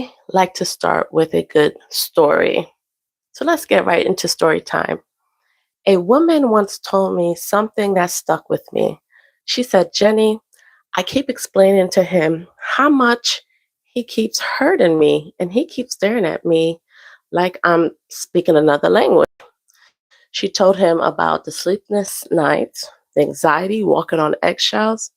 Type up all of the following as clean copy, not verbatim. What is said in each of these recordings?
I like to start with a good story. So let's get right into story time. A woman once told me something that stuck with me. She said, Jenny, I keep explaining to him how much he keeps hurting me and he keeps staring at me like I'm speaking another language. She told him about the sleepless nights, the anxiety, walking on eggshells.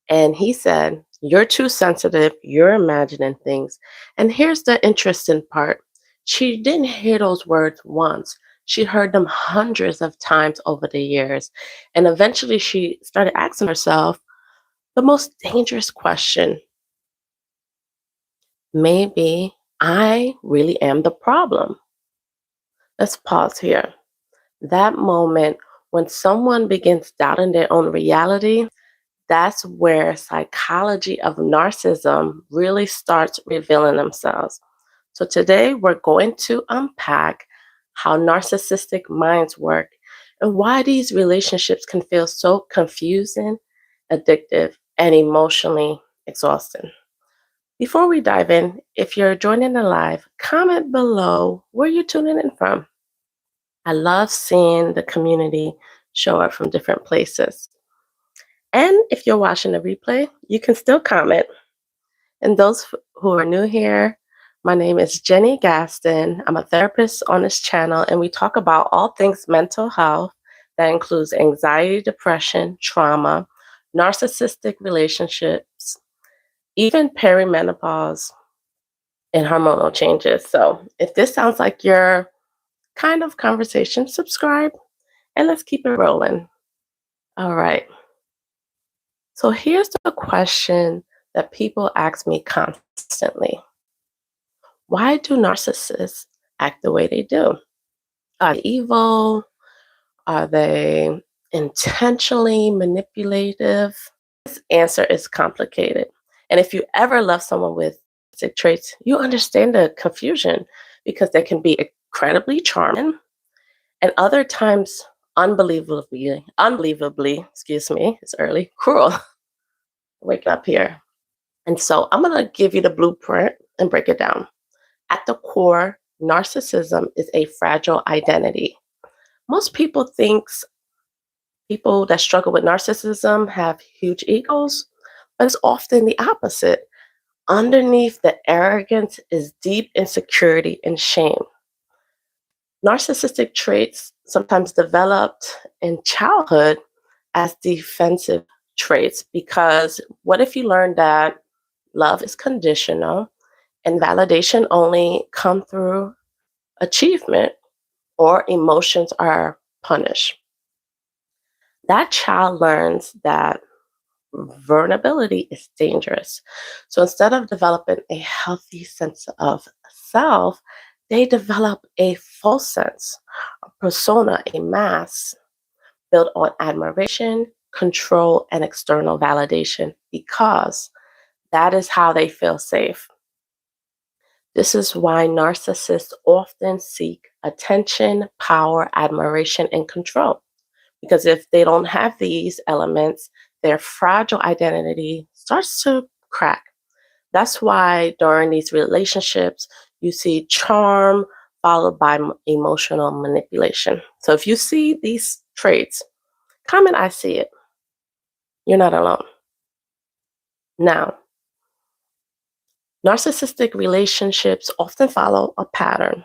And he said, You're too sensitive. You're imagining things. And here's the interesting part. She didn't hear those words once. She heard them hundreds of times over the years. And eventually she started asking herself the most dangerous question. Maybe I really am the problem. Let's pause here. That moment when someone begins doubting their own reality, that's where psychology of narcissism really starts revealing themselves. So today we're going to unpack how narcissistic minds work and why these relationships can feel so confusing, addictive, and emotionally exhausting. Before we dive in, if you're joining the live, comment below where you're tuning in from. I love seeing the community show up from different places. And if you're watching the replay, you can still comment. And those who are new here, my name is Jenny Gaston. I'm a therapist on this channel, and we talk about all things mental health. That includes anxiety, depression, trauma, narcissistic relationships, even perimenopause and hormonal changes. So if this sounds like your kind of conversation, subscribe and let's keep it rolling. All right. So here's the question that people ask me constantly. Why do narcissists act the way they do? Are they evil? Are they intentionally manipulative? This answer is complicated. And if you ever love someone with narcissistic traits, you understand the confusion because they can be incredibly charming and other times unbelievably, it's early, cruel. Wake up here. And so I'm going to give you the blueprint and break it down. At the core, narcissism is a fragile identity. Most people think people that struggle with narcissism have huge egos, but it's often the opposite. Underneath the arrogance is deep insecurity and shame. Narcissistic traits sometimes developed in childhood as defensive traits because what if you learn that love is conditional and validation only come through achievement or emotions are punished? That child learns that vulnerability is dangerous. So instead of developing a healthy sense of self, they develop a false sense, a persona, a mask built on admiration, control, and external validation because that is how they feel safe. This is why narcissists often seek attention, power, admiration, and control. Because if they don't have these elements, their fragile identity starts to crack. That's why during these relationships, you see charm followed by emotional manipulation. So if you see these traits, comment, I see it. You're not alone. Now, narcissistic relationships often follow a pattern.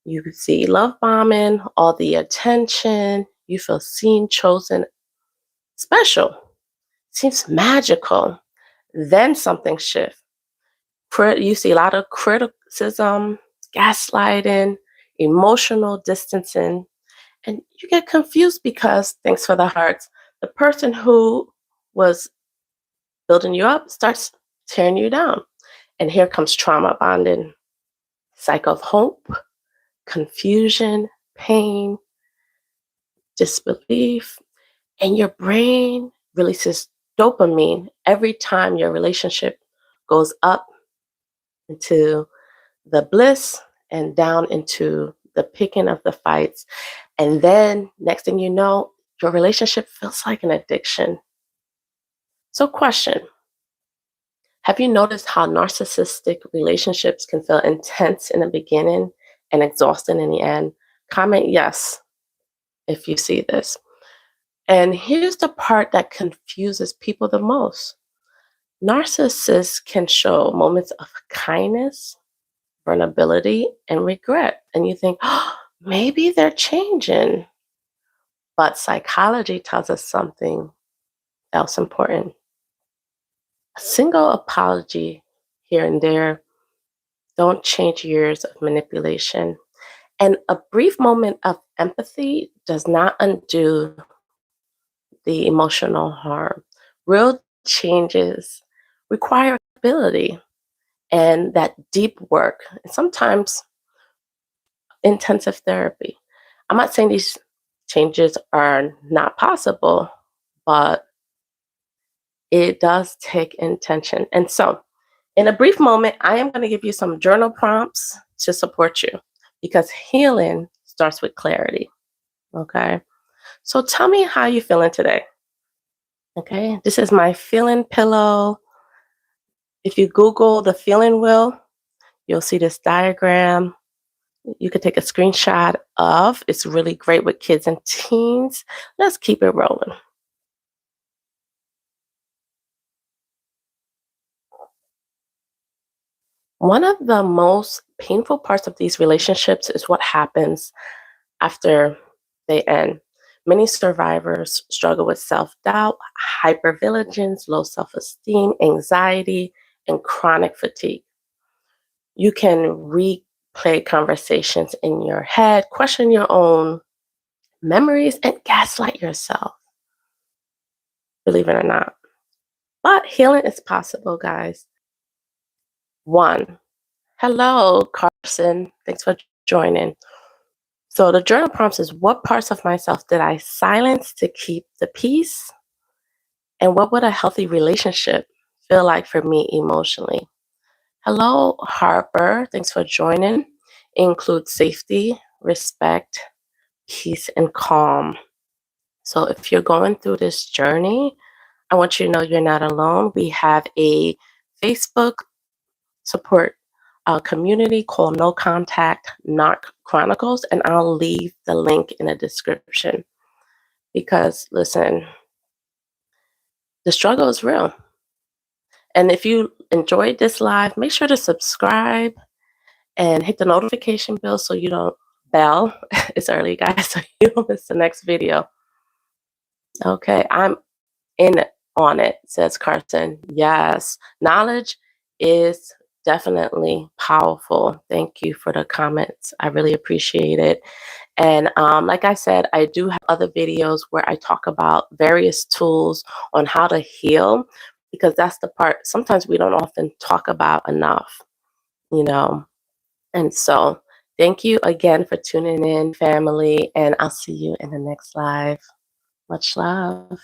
You see love bombing, all the attention, you feel seen, chosen, special, seems magical. Then something shifts. You see a lot of criticism, gaslighting, emotional distancing, and you get confused because, thanks for the hearts, the person who was building you up starts tearing you down. And here comes trauma bonding, cycle of hope, confusion, pain, disbelief, and your brain releases dopamine every time your relationship goes up into the bliss and down into the picking of the fights. And then next thing you know, your relationship feels like an addiction. So question, Have you noticed how narcissistic relationships can feel intense in the beginning and exhausting in the end? Comment yes if you see this. And here's the part that confuses people the most. Narcissists can show moments of kindness, vulnerability, and regret. And you think, oh, maybe they're changing. But psychology tells us something else important. A single apology here and there don't change years of manipulation. And a brief moment of empathy does not undo the emotional harm. Real changes require ability and that deep work, and sometimes intensive therapy. I'm not saying these changes are not possible, but it does take intention. And so, in a brief moment, I am going to give you some journal prompts to support you because healing starts with clarity. Okay. So tell me how you feeling today. Okay. This is my feeling pillow. If you Google the feeling wheel, you'll see this diagram. You could take a screenshot of. It's really great with kids and teens. Let's keep it rolling. One of the most painful parts of these relationships is what happens after they end. Many survivors struggle with self doubt, hypervigilance, low self esteem, anxiety, and chronic fatigue. You can replay conversations in your head, question your own memories, and gaslight yourself, believe it or not. But healing is possible, guys. One, hello, Carson. Thanks for joining. So the journal prompts is what parts of myself did I silence to keep the peace? And what would a healthy relationship feel like for me emotionally? Hello, Harper. Thanks for joining. Include safety, respect, peace, and calm. So if you're going through this journey, I want you to know you're not alone. We have a Facebook support community called No Contact Narc Chronicles, and I'll leave the link in the description. Because listen, the struggle is real. And if you enjoyed this live, make sure to subscribe and hit the notification bell so you don't bell. It's early, guys, so you don't miss the next video. Okay, I'm in on it, says Carson. Yes, knowledge is definitely powerful. Thank you for the comments. I really appreciate it. And like I said, I do have other videos where I talk about various tools on how to heal because that's the part sometimes we don't often talk about enough, you know. And so thank you again for tuning in, family, and I'll see you in the next live. Much love.